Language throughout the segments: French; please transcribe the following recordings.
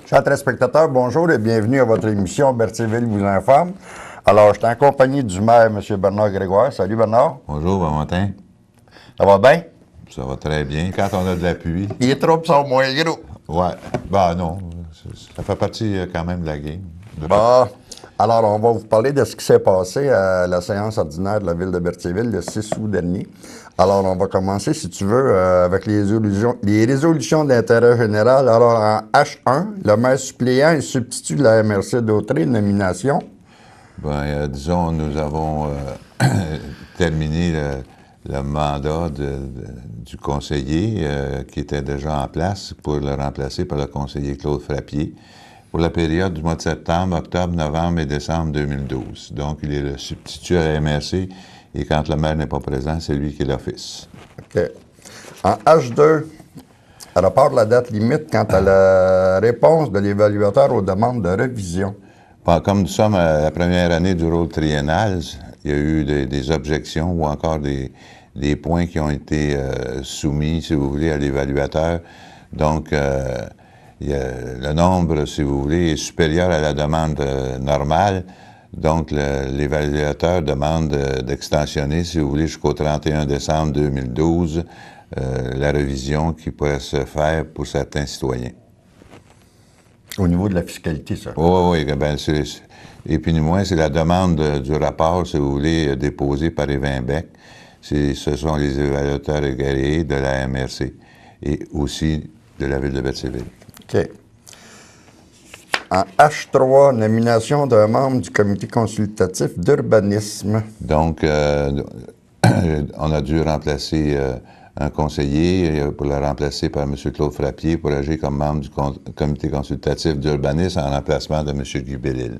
Chers téléspectateurs, bonjour et bienvenue à votre émission Berthierville vous informe. Alors, je suis en compagnie du maire, M. Bernard Grégoire. Salut Bernard. Bonjour, bon matin. Ça va bien? Ça va très bien. Quand on a de la pluie. Les troupes sont moins gros. Ouais. Ben non, ça fait partie quand même de la game. Bon. Alors, on va vous parler de ce qui s'est passé à la séance ordinaire de la ville de Berthierville le 6 août dernier. Alors, on va commencer, si tu veux, avec les résolutions d'intérêt général. Alors, en H1, le maire suppléant et substitut de la MRC d'Autrey, nomination. Ben, disons, nous avons terminé le mandat du conseiller qui était déjà en place pour le remplacer par le conseiller Claude Frappier pour la période du mois de septembre, octobre, novembre et décembre 2012. Donc, il est le substitut à la MRC et quand le maire n'est pas présent, c'est lui qui est l'office. OK. En H2, rapport de la date limite quant à la réponse de l'évaluateur aux demandes de révision. Bon, comme nous sommes à la première année du rôle triennal, il y a eu des objections ou encore des points qui ont été soumis, si vous voulez, à l'évaluateur. Donc, le nombre, si vous voulez, est supérieur à la demande normale. Donc, l'évaluateur demande d'extensionner, si vous voulez, jusqu'au 31 décembre 2012, la révision qui pourrait se faire pour certains citoyens. Au niveau de la fiscalité, ça? Oui, bien, et puis, du moins, c'est la demande du rapport, si vous voulez, déposé par Évin Beck. Ce sont les évaluateurs agréés de la MRC et aussi de la ville de Berthierville. OK. En H3, nomination d'un membre du comité consultatif d'urbanisme. Donc, on a dû remplacer un conseiller pour le remplacer par M. Claude Frappier pour agir comme membre du comité consultatif d'urbanisme en remplacement de M. Guy Bellil.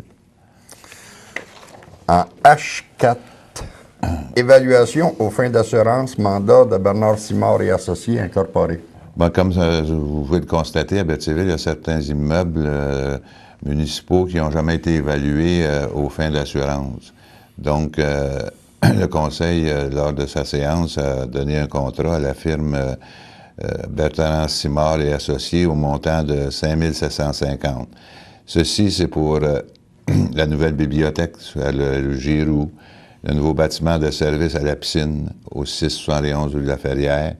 En H4, évaluation aux fins d'assurance, mandat de Bernard Simard et Associés incorporés. Bon, comme vous pouvez le constater, à Berthierville, il y a certains immeubles municipaux qui n'ont jamais été évalués aux fins d'assurance. Donc, le Conseil, lors de sa séance, a donné un contrat à la firme Bertrand Simard et Associés au montant de 5 750. Ceci, c'est pour la nouvelle bibliothèque à le Giroux, le nouveau bâtiment de service à la piscine au 671 rue de la Ferrière,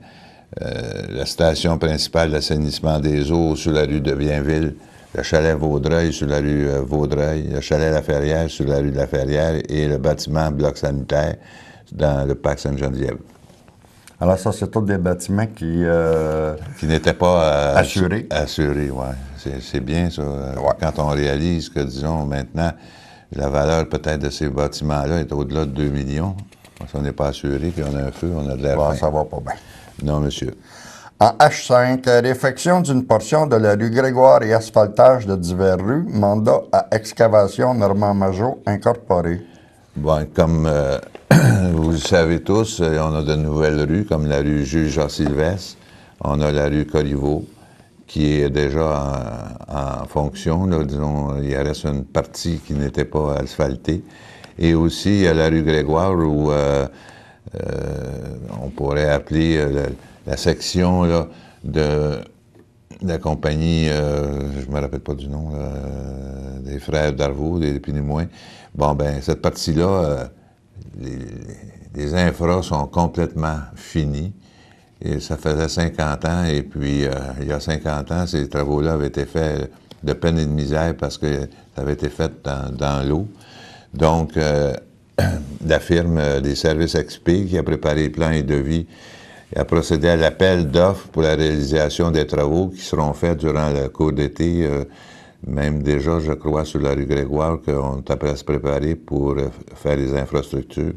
la station principale d'assainissement des eaux sur la rue de Bienville, le chalet Vaudreuil sur la rue Vaudreuil, le chalet La Ferrière sur la rue de la Ferrière et le bâtiment bloc sanitaire dans le parc Sainte-Geneviève. Alors ça, c'est tous des bâtiments qui n'étaient pas assurés. Assurés, oui. C'est bien ça. Ouais. Quand on réalise que, disons, maintenant, la valeur peut-être de ces bâtiments-là est au-delà de 2 millions. Si on n'est pas assuré, puis on a un feu, on a de l'air. Ça va pas bien. Non, monsieur. En H5, réfection d'une portion de la rue Grégoire et asphaltage de diverses rues, mandat à excavation Normand-Majot incorporé. Bon, comme vous le savez tous, on a de nouvelles rues, comme la rue Jules-Jean-Sylvestre, on a la rue Corriveau, qui est déjà en fonction. Là, disons, il reste une partie qui n'était pas asphaltée. Et aussi, il y a la rue Grégoire où on pourrait appeler la section là, de la compagnie, je ne me rappelle pas du nom, des frères Darvaux, des Pinimoins. Bon, ben cette partie-là, les infras sont complètement finis. Et ça faisait 50 ans, et puis il y a 50 ans, ces travaux-là avaient été faits de peine et de misère parce que ça avait été fait dans l'eau. Donc, la firme des services XP qui a préparé les plans et devis a procédé à l'appel d'offres pour la réalisation des travaux qui seront faits durant le cours d'été, même déjà, je crois, sur la rue Grégoire, qu'on est après à se préparer pour faire les infrastructures.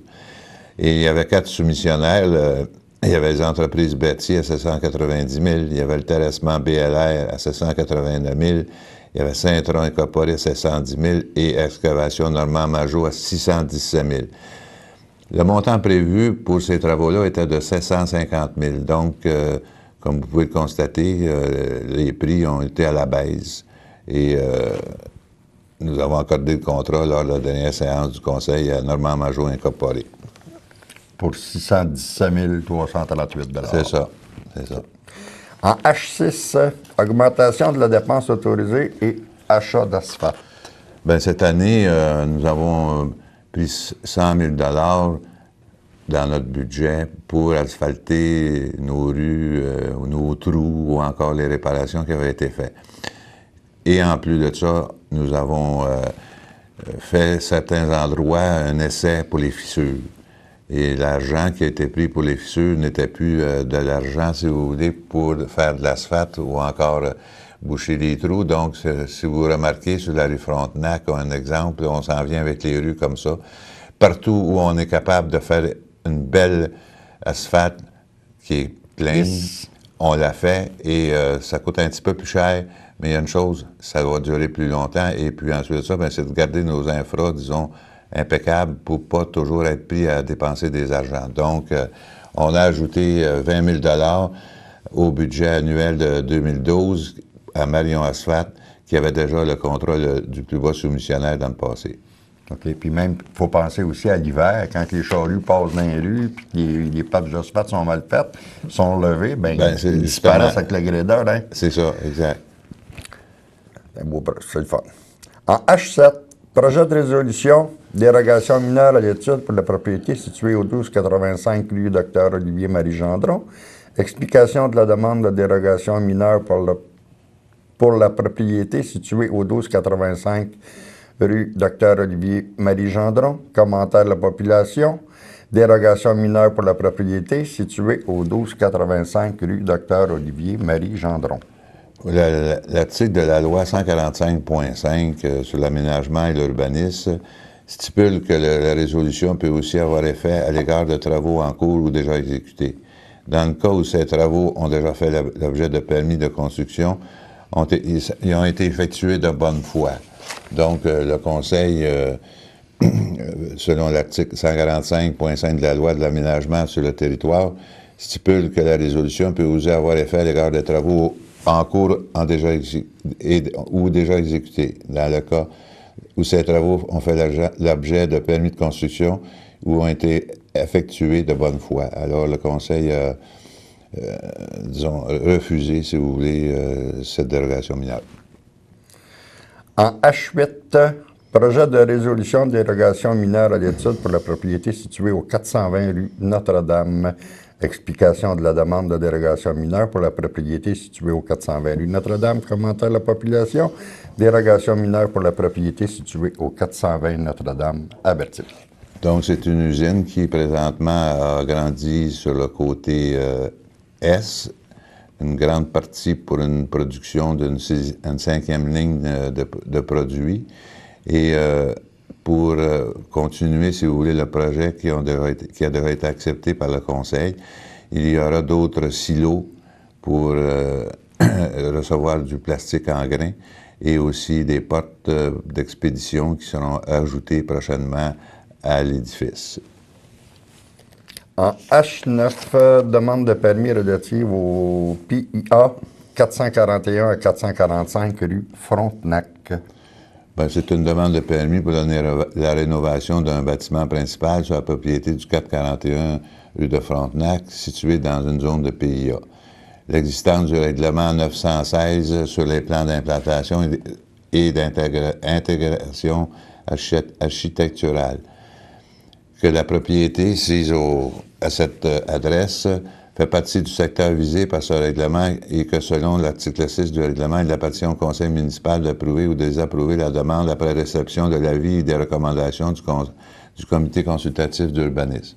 Et il y avait 4 soumissionnaires. Il y avait les entreprises Betty à 790 000, il y avait le terrassement BLR à 789 000, il y avait Saint-Tron incorporé à 710 000 et excavation Normand-Majot à 617 000. Le montant prévu pour ces travaux-là était de 750 000. Donc, comme vous pouvez le constater, les prix ont été à la baisse. Et nous avons accordé le contrat lors de la dernière séance du Conseil à Normand-Majot incorporé. Pour 617 338 $. C'est ça, c'est ça. En H6, augmentation de la dépense autorisée et achat d'asphalte. Bien, cette année, nous avons pris 100 000 $ dans notre budget pour asphalter nos rues, nos trous ou encore les réparations qui avaient été faites. Et en plus de ça, nous avons fait certains endroits un essai pour les fissures. Et l'argent qui a été pris pour les fissures n'était plus de l'argent, si vous voulez, pour faire de l'asphalte ou encore boucher les trous. Donc, si vous remarquez sur la rue Frontenac, un exemple, on s'en vient avec les rues comme ça. Partout où on est capable de faire une belle asphalte qui est pleine, on l'a fait et ça coûte un petit peu plus cher. Mais il y a une chose, ça va durer plus longtemps. Et puis ensuite de ça, c'est de garder nos infras, disons, impeccables pour ne pas toujours être pris à dépenser des argents. Donc, on a ajouté 20 000 $ au budget annuel de 2012 à Marion Asphalte, qui avait déjà le contrat du plus bas soumissionnaire dans le passé. OK. Puis même, il faut penser aussi à l'hiver, quand les charrues passent dans les rues, puis les pattes d'asphalte sont mal faites, sont levées, ils disparaissent avec le grédeur, hein? C'est ça, exact. C'est le fun. En H7, projet de résolution, dérogation mineure à l'étude pour la propriété située au 1285 rue Dr. Olivier-Marie Gendron. Explication de la demande de dérogation mineure pour la propriété située au 1285 rue Dr. Olivier-Marie Gendron. Commentaire de la population. Dérogation mineure pour la propriété située au 1285 rue Dr. Olivier-Marie Gendron. L'article de la loi 145.5 sur l'aménagement et l'urbanisme stipule que la résolution peut aussi avoir effet à l'égard de travaux en cours ou déjà exécutés. Dans le cas où ces travaux ont déjà fait l'objet de permis de construction, ils ont été effectués de bonne foi. Donc, le Conseil, selon l'article 145.5 de la loi de l'aménagement sur le territoire, stipule que la résolution peut aussi avoir effet à l'égard de travaux en cours ou déjà exécutés, dans le cas où ces travaux ont fait l'objet de permis de construction ou ont été effectués de bonne foi. Alors, le Conseil a, disons, refusé, si vous voulez, cette dérogation mineure. En H8, projet de résolution de dérogation mineure à l'étude pour la propriété située au 420 rue Notre-Dame. Explication de la demande de dérogation mineure pour la propriété située au 420 rue Notre-Dame. Commentaire de la population. Dérogation mineure pour la propriété située au 420 Notre-Dame à Berthier. Donc, c'est une usine qui, présentement, a grandi sur le côté S, une grande partie pour une production d'une 5e ligne de produits. Et pour continuer, si vous voulez, le projet qui a déjà été accepté par le Conseil, il y aura d'autres silos pour recevoir du plastique en grains et aussi des portes d'expédition qui seront ajoutées prochainement à l'édifice. En H9, demande de permis relative au PIA 441 à 445 rue Frontenac. Bien, c'est une demande de permis pour la rénovation d'un bâtiment principal sur la propriété du 441 rue de Frontenac, situé dans une zone de PIA. L'existence du règlement 916 sur les plans d'implantation et d'intégration architecturale. Que la propriété sise à cette adresse fait partie du secteur visé par ce règlement et que selon l'article 6 du règlement, il appartient au conseil municipal d'approuver ou désapprouver la demande après réception de l'avis et des recommandations du comité consultatif d'urbanisme.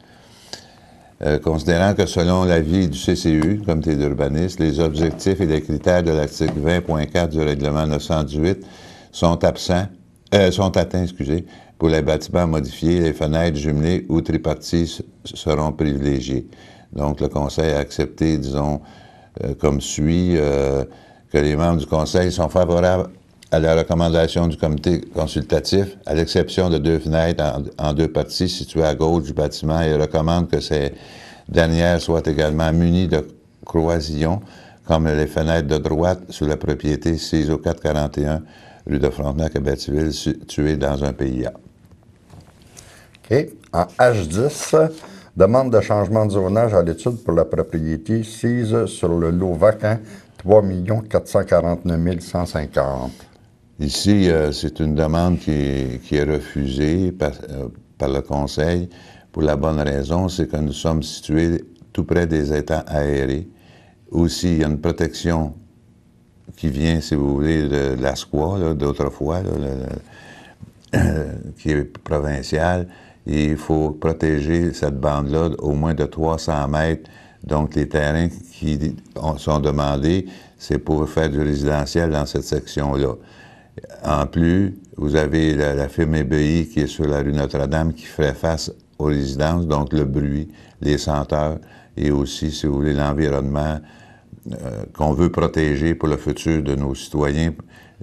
Considérant que selon l'avis du CCU, le comité d'urbanisme, les objectifs et les critères de l'article 20.4 du règlement 918 sont atteints, pour les bâtiments modifiés, les fenêtres jumelées ou triparties seront privilégiées. Donc, le Conseil a accepté, disons, comme suit, que les membres du Conseil sont favorables à la recommandation du comité consultatif, à l'exception de 2 fenêtres en 2 parties situées à gauche du bâtiment, et recommandent que ces dernières soient également munies de croisillons, comme les fenêtres de droite sur la propriété 6 au 441 rue de Frontenac à Berthierville, située dans un PIA. OK. En H10, Demande de changement de zonage à l'étude pour la propriété sise sur le lot vacant, 3 449 150. Ici, c'est une demande qui est refusée par le Conseil pour la bonne raison, c'est que nous sommes situés tout près des étangs aérés. Aussi, il y a une protection qui vient, si vous voulez, de la SQA, d'autrefois, qui est provinciale. Et il faut protéger cette bande-là au moins de 300 mètres. Donc, les terrains qui sont demandés, c'est pour faire du résidentiel dans cette section-là. En plus, vous avez la firme EBI qui est sur la rue Notre-Dame qui ferait face aux résidences, donc le bruit, les senteurs et aussi, si vous voulez, l'environnement qu'on veut protéger pour le futur de nos citoyens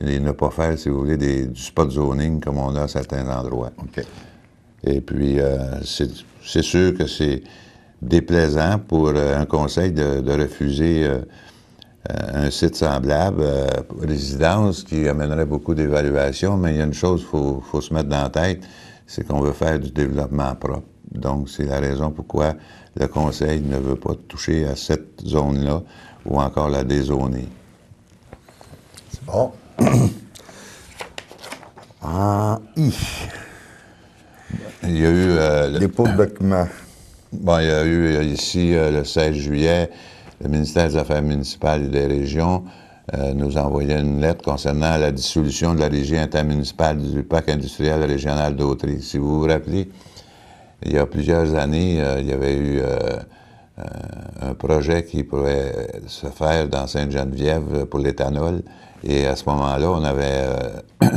et ne pas faire, si vous voulez, du spot zoning comme on a à certains endroits. OK. Et puis, c'est sûr que c'est déplaisant pour un conseil de refuser un site semblable, résidence, qui amènerait beaucoup d'évaluations, mais il y a une chose qu'il faut se mettre dans la tête, c'est qu'on veut faire du développement propre. Donc, c'est la raison pourquoi le conseil ne veut pas toucher à cette zone-là ou encore la dézoner. C'est bon. Il y a eu... Dépôt de documents. Bon, il y a eu ici, le 16 juillet, le ministère des Affaires municipales et des régions nous a envoyé une lettre concernant la dissolution de la régie intermunicipale du parc industriel régional d'Autry. Si vous vous rappelez, il y a plusieurs années, il y avait eu un projet qui pourrait se faire dans Sainte-Geneviève pour l'éthanol. Et à ce moment-là, on avait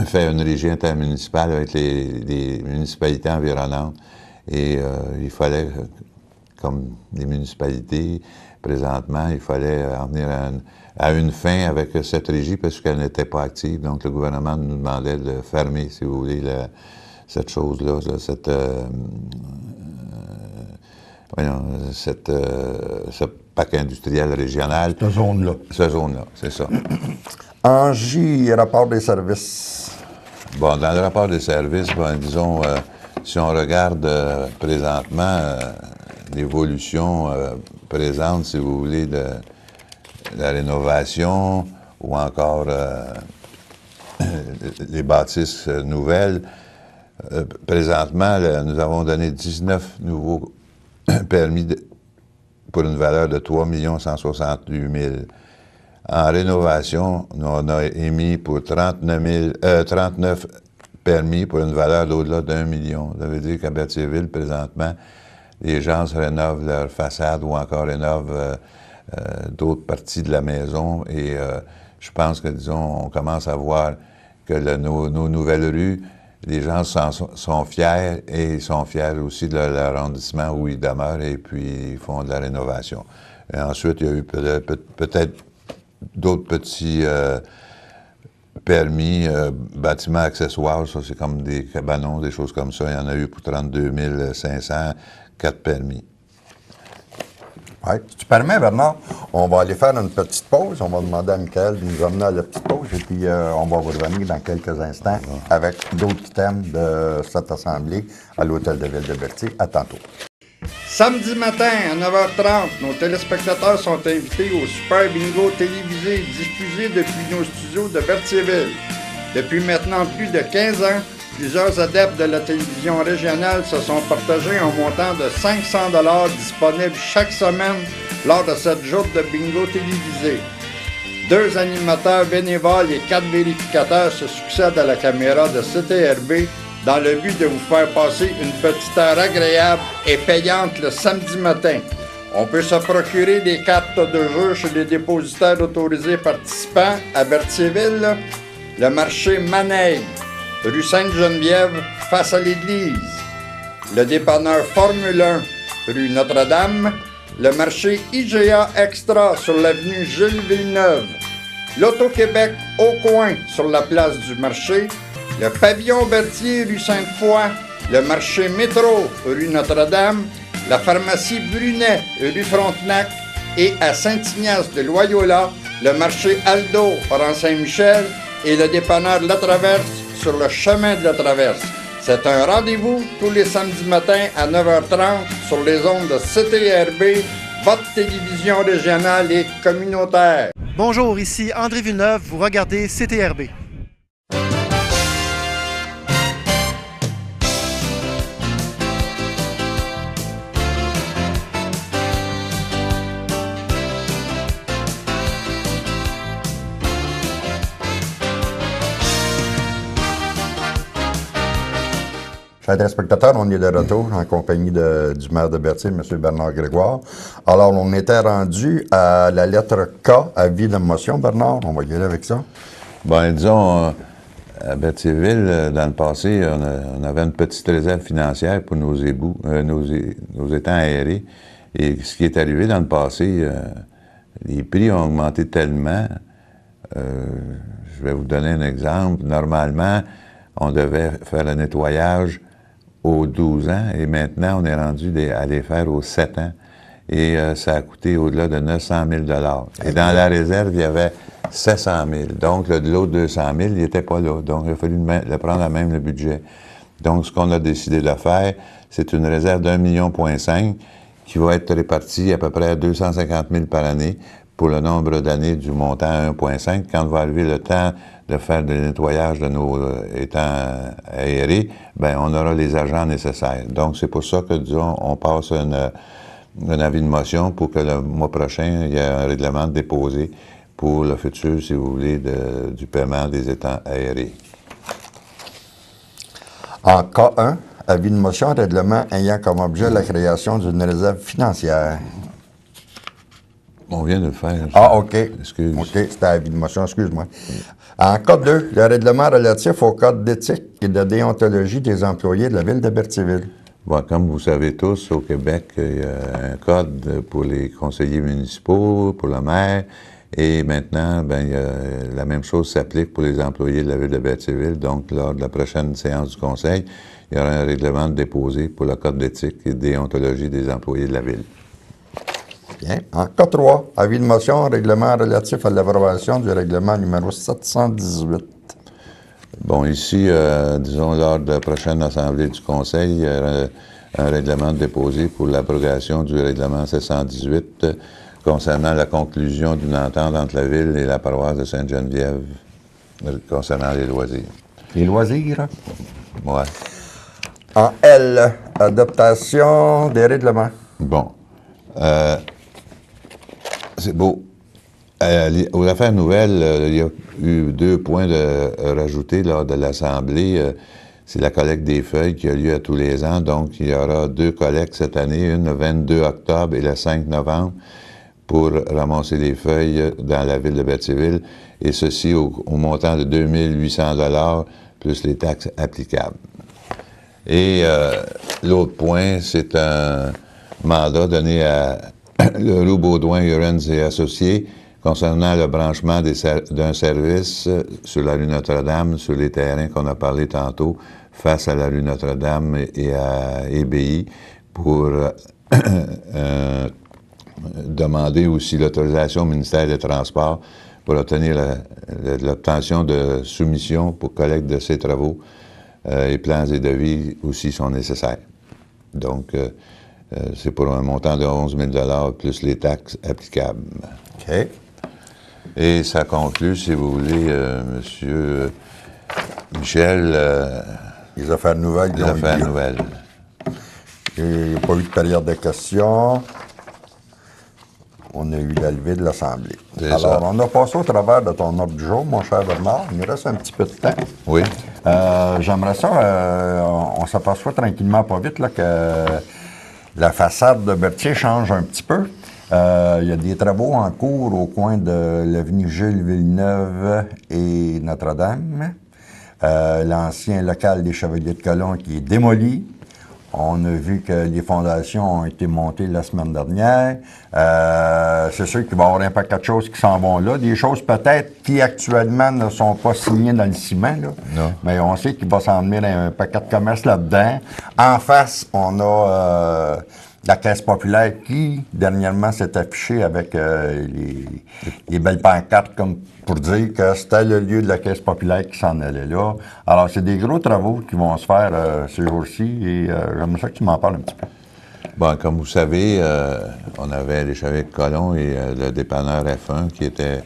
fait une régie intermunicipale avec les municipalités environnantes. Et il fallait, comme les municipalités, présentement, il fallait en venir à une fin avec cette régie parce qu'elle n'était pas active. Donc, le gouvernement nous demandait de fermer, si vous voulez, cette chose-là, ce parc industriel régional. Cette zone-là. Cette zone-là, c'est ça. En J, rapport des services. Bon, dans le rapport des services, disons, si on regarde présentement l'évolution présente, si vous voulez, de la rénovation ou encore les bâtisses nouvelles, présentement, nous avons donné 19 nouveaux permis pour une valeur de 3 168 000. En rénovation, on a émis pour 39 permis pour une valeur d'au-delà d'1 million. Ça veut dire qu'à Berthierville, présentement, les gens rénovent leur façade ou encore rénovent d'autres parties de la maison. Et je pense que, disons, on commence à voir que nos nouvelles rues, les gens sont fiers et ils sont fiers aussi de l'arrondissement où ils demeurent et puis ils font de la rénovation. Et ensuite, il y a eu peut-être d'autres petits permis, bâtiments accessoires, ça c'est comme des cabanons, des choses comme ça. Il y en a eu pour 32 500, 4 permis. Oui. Si tu permets, Bernard, on va aller faire une petite pause. On va demander à Michael de nous emmener à la petite pause et puis on va revenir dans quelques instants avec d'autres thèmes de cette assemblée à l'Hôtel de Ville de Berthier. À tantôt. Samedi matin à 9h30, nos téléspectateurs sont invités au Super Bingo télévisé diffusé depuis nos studios de Berthierville. Depuis maintenant plus de 15 ans, plusieurs adeptes de la télévision régionale se sont partagés un montant de 500 $ disponible chaque semaine lors de cette joute de bingo télévisé. 2 animateurs bénévoles et 4 vérificateurs se succèdent à la caméra de CTRB dans le but de vous faire passer une petite heure agréable et payante le samedi matin. On peut se procurer des cartes de jeu chez les dépositaires autorisés participants à Berthierville, le marché Maneille, rue Sainte-Geneviève, face à l'église, le dépanneur Formule 1, rue Notre-Dame, le marché IGA Extra sur l'avenue Gilles Villeneuve, l'Auto-Québec au coin sur la place du marché, le pavillon Berthier, rue Sainte-Foy, le marché Métro, rue Notre-Dame, la pharmacie Brunet, rue Frontenac et à Saint-Ignace de Loyola, le marché Aldo, rang Saint-Michel et le dépanneur La Traverse sur le chemin de la Traverse. C'est un rendez-vous tous les samedis matins à 9h30 sur les ondes de CTRB, votre télévision régionale et communautaire. Bonjour, ici André Villeneuve, vous regardez CTRB. Chers téléspectateurs, on est de retour en compagnie du maire de Berthier, M. Bernard Grégoire. Alors, on était rendu à la lettre K, avis de motion, Bernard. On va y aller avec ça. Bien, disons, à Berthierville, dans le passé, on avait une petite réserve financière pour nos égouts, nos étangs aérés. Et ce qui est arrivé dans le passé, les prix ont augmenté tellement. Je vais vous donner un exemple. Normalement, on devait faire le nettoyage aux 12 ans et maintenant, on est rendu à les faire aux 7 ans. Et ça a coûté au-delà de 900 000 $. Et dans la réserve, il y avait 700 000 $. Donc, de l'autre 200 000 $, il n'était pas là. Donc, il a fallu le prendre à même le budget. Donc, ce qu'on a décidé de faire, c'est une réserve d'1,5 million qui va être répartie à peu près à 250 000 $ par année pour le nombre d'années du montant à 1,5. Quand va arriver le temps de faire le nettoyage de nos étangs aérés, bien, on aura les agents nécessaires. Donc, c'est pour ça que, disons, on passe un avis de motion pour que le mois prochain, il y ait un règlement déposé pour le futur, si vous voulez, du paiement des étangs aérés. En K1, avis de motion, règlement ayant comme objet la création d'une réserve financière. On vient de le faire. Ah, OK. Excuse. OK, c'était avis de motion, excuse-moi. En cas 2, le règlement relatif au code d'éthique et de déontologie des employés de la ville de Berthierville. Bon, comme vous savez tous, au Québec, il y a un code pour les conseillers municipaux, pour le maire, et maintenant, bien, la même chose s'applique pour les employés de la ville de Berthierville. Donc, lors de la prochaine séance du conseil, il y aura un règlement déposé pour le code d'éthique et de déontologie des employés de la ville. Bien. En cas 3, avis de motion, règlement relatif à l'approbation du règlement numéro 718. Bon, ici, disons, lors de la prochaine assemblée du conseil, il y aura un règlement déposé pour l'abrogation du règlement 718 concernant la conclusion d'une entente entre la ville et la paroisse de Sainte-Geneviève concernant les loisirs. Les loisirs? Ouais. En L, adaptation des règlements. Bon. C'est beau. Aux affaires nouvelles, il y a eu 2 points rajoutés lors de l'Assemblée. C'est la collecte des feuilles qui a lieu à tous les ans. Donc, il y aura 2 collectes cette année, une le 22 octobre et le 5 novembre, pour ramasser les feuilles dans la ville de Berthierville, et ceci au montant de 2 800 $ plus les taxes applicables. Et l'autre point, c'est un mandat donné à Leroux, Baudouin, Hurens et Associés concernant le branchement d'un service sur la rue Notre-Dame, sur les terrains qu'on a parlé tantôt, face à la rue Notre-Dame et à EBI, pour demander aussi l'autorisation au ministère des Transports pour obtenir l'obtention de soumission pour collecte de ces travaux. Les plans et devis aussi sont nécessaires. Donc, c'est pour un montant de 11 000 $ plus les taxes applicables. OK. Et ça conclut, si vous voulez, M. Michel, Les affaires nouvelles. les affaires nouvelles. Il n'y a pas eu de période de questions. On a eu la levée de l'Assemblée. Alors, ça. on a passé au travers de ton ordre du jour, mon cher Bernard. Il nous reste un petit peu de temps. Oui. J'aimerais ça, on s'aperçoit tranquillement pas vite là, que la façade de Berthier change un petit peu. Il y a des travaux en cours au coin de l'avenue Jules Villeneuve et Notre-Dame. L'ancien local des Chevaliers de Colomb qui est démoli. On a vu que les fondations ont été montées la semaine dernière. C'est sûr qu'il va y avoir un paquet de choses qui s'en vont là. Des choses peut-être qui actuellement ne sont pas signées dans le ciment. Là. Non. Mais on sait qu'il va s'en venir un paquet de commerce là-dedans. En face, on a La Caisse populaire qui, dernièrement, s'est affichée avec les belles pancartes comme pour dire que c'était le lieu de la Caisse populaire qui s'en allait là. Alors, c'est des gros travaux qui vont se faire ces jours-ci et j'aimerais ça que tu m'en parles un petit peu. Bon, comme vous savez, on avait les Chevilles de Colomb et le dépanneur F1 qui était,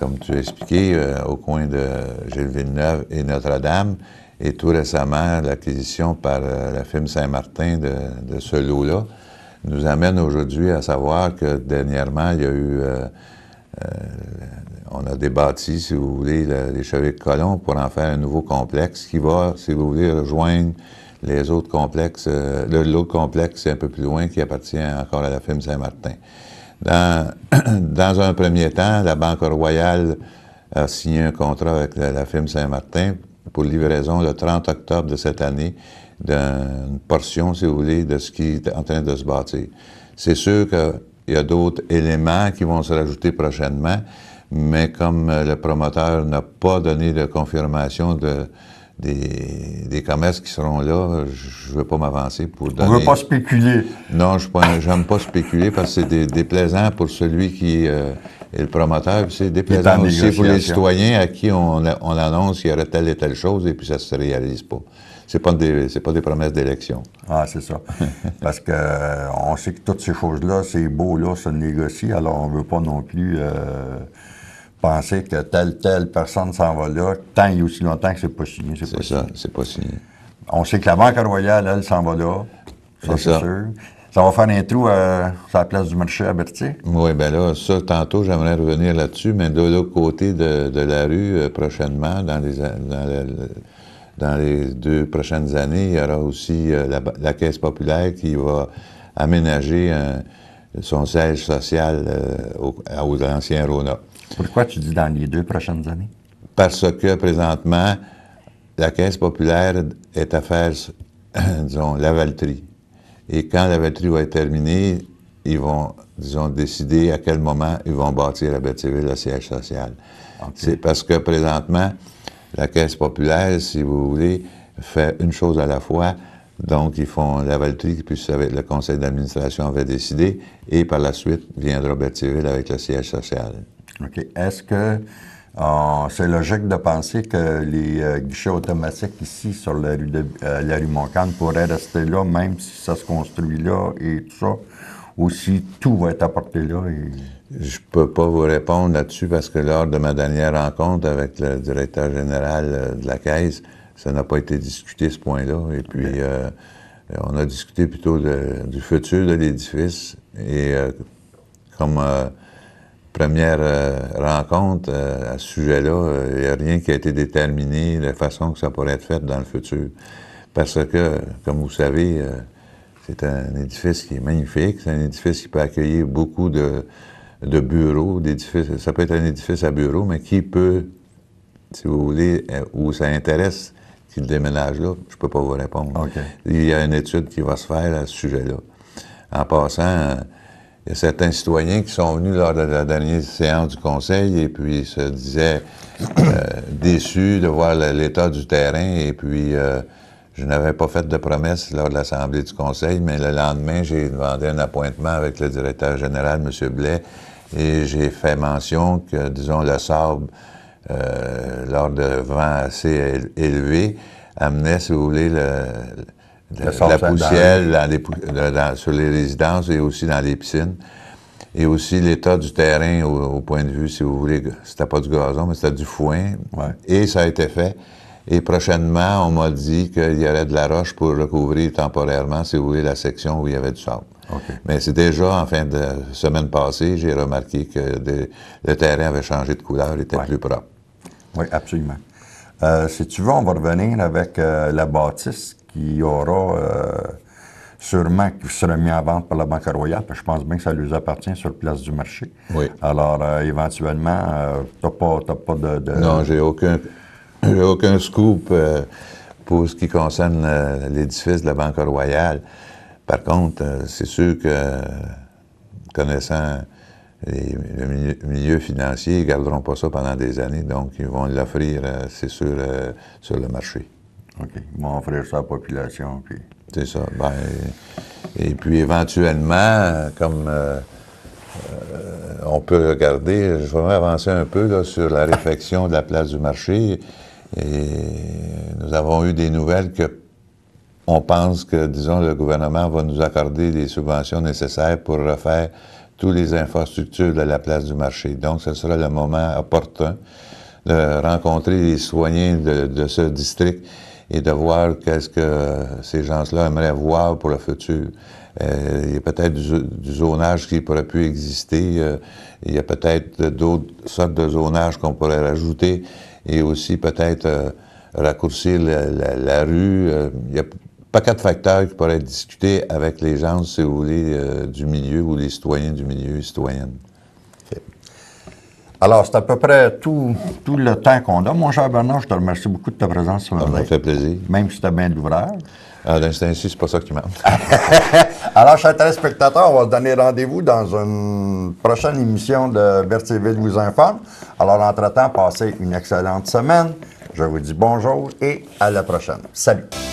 comme tu as expliqué, au coin de Gilles Villeneuve et Notre-Dame. Et tout récemment, l'acquisition par la firme Saint-Martin de ce lot-là nous amène aujourd'hui à savoir que dernièrement, il y a eu, on a débâti, si vous voulez, les Chevilles de Colomb pour en faire un nouveau complexe qui va, si vous voulez, rejoindre les autres complexes. L'autre complexe, c'est un peu plus loin, qui appartient encore à la firme Saint-Martin. Dans un premier temps, la Banque Royale a signé un contrat avec la firme Saint-Martin pour livraison le 30 octobre de cette année d'une portion, si vous voulez, de ce qui est en train de se bâtir. C'est sûr qu'il y a d'autres éléments qui vont se rajouter prochainement, mais comme le promoteur n'a pas donné de confirmation des commerces qui seront là, je ne veux pas m'avancer pour donner... On ne veut pas spéculer. Non, je n'aime pas spéculer parce que c'est déplaisant pour celui qui est le promoteur, puis c'est déplaisant aussi pour les citoyens à qui on annonce qu'il y aurait telle et telle chose et puis ça ne se réalise pas. C'est pas des promesses d'élection. Ah, c'est ça. Parce que on sait que toutes ces choses-là, c'est beau, là, ça négocie, alors on ne veut pas non plus penser que telle personne s'en va là, tant et aussi longtemps que c'est pas signé. C'est ça, c'est pas signé. On sait que la Banque Royale, elle, s'en va là. Ça, c'est sûr. Ça va faire un trou sur la place du marché à Berthier? Oui, bien là, ça, tantôt, j'aimerais revenir là-dessus, mais de l'autre côté de la rue, prochainement, dans les 2 prochaines années, il y aura aussi la Caisse populaire qui va aménager son siège social aux anciens RONA. Pourquoi tu dis dans les 2 prochaines années? Parce que, présentement, la Caisse populaire est à faire, disons, Lavaltrie. Et quand Lavaltrie va être terminée, ils vont, disons, décider à quel moment ils vont bâtir à Berthierville le siège social. Okay. C'est parce que, présentement, la Caisse populaire, si vous voulez, fait une chose à la fois. Donc, ils font Lavaltrie, puis le conseil d'administration avait décidé, et par la suite, viendra Berthierville avec le siège social. OK. Est-ce que c'est logique de penser que les guichets automatiques ici, sur la rue Montcalm, pourraient rester là, même si ça se construit là et tout ça, ou si tout va être apporté là? Je peux pas vous répondre là-dessus parce que lors de ma dernière rencontre avec le directeur général de la Caisse, ça n'a pas été discuté, ce point-là. Et puis, on a discuté plutôt du futur de l'édifice. Et comme première rencontre à ce sujet-là, il n'y a rien qui a été déterminé de la façon que ça pourrait être fait dans le futur. Parce que, comme vous savez, c'est un édifice qui est magnifique, c'est un édifice qui peut accueillir beaucoup de bureaux, ça peut être un édifice à bureaux, mais qui peut, si vous voulez, où ça intéresse qu'il déménage là, je ne peux pas vous répondre. Okay. Il y a une étude qui va se faire à ce sujet-là. En passant, il y a certains citoyens qui sont venus lors de la dernière séance du Conseil et puis se disaient déçus de voir l'état du terrain et puis je n'avais pas fait de promesse lors de l'Assemblée du Conseil, mais le lendemain, j'ai demandé un appointement avec le directeur général, M. Blais, et j'ai fait mention que, disons, le sable, lors de vents assez élevés, amenait, si vous voulez, la poussière sur les résidences et aussi dans les piscines. Et aussi l'état du terrain au point de vue, si vous voulez, c'était pas du gazon, mais c'était du foin. Ouais. Et ça a été fait. Et prochainement, on m'a dit qu'il y aurait de la roche pour recouvrir temporairement, si vous voulez, la section où il y avait du sable. Okay. Mais c'est déjà, en fin de semaine passée, j'ai remarqué que le terrain avait changé de couleur, il était plus propre. Oui, absolument. Si tu veux, on va revenir avec la bâtisse qui aura sûrement, qui sera mise en vente par la Banque Royale, parce que je pense bien que ça lui appartient sur place du marché. Oui. Alors, éventuellement, t'as pas de... Non, j'ai aucun scoop pour ce qui concerne l'édifice de la Banque Royale. Par contre, c'est sûr que, connaissant le milieu financier, ils ne garderont pas ça pendant des années, donc ils vont l'offrir, c'est sûr, sur le marché. OK. Ils vont offrir ça à la population. Puis... C'est ça. Ben, Et puis éventuellement, comme on peut regarder, je vais avancer un peu là, sur la réfection de la place du marché. Et nous avons eu des nouvelles que on pense que, disons, le gouvernement va nous accorder les subventions nécessaires pour refaire toutes les infrastructures de la place du marché. Donc, ce sera le moment opportun de rencontrer les citoyens de ce district et de voir qu'est-ce que ces gens-là aimeraient voir pour le futur. Il y a peut-être du zonage qui pourrait plus exister. Il y a peut-être d'autres sortes de zonage qu'on pourrait rajouter et aussi peut-être raccourcir la rue. Il y a pas quatre facteurs qui pourraient être discutés avec les gens, si vous voulez, du milieu ou les citoyens du milieu et citoyennes. Okay. Alors, c'est à peu près tout le temps qu'on a. Mon cher Bernard, je te remercie beaucoup de ta présence ce matin. Ça m'a fait plaisir. Même si tu as bien de l'ouvrage. Ah, d'un ainsi, c'est pas ça qui manque. Alors, chers téléspectateurs, on va se donner rendez-vous dans une prochaine émission de Berthierville vous informe. Alors, entre-temps, passez une excellente semaine. Je vous dis bonjour et à la prochaine. Salut!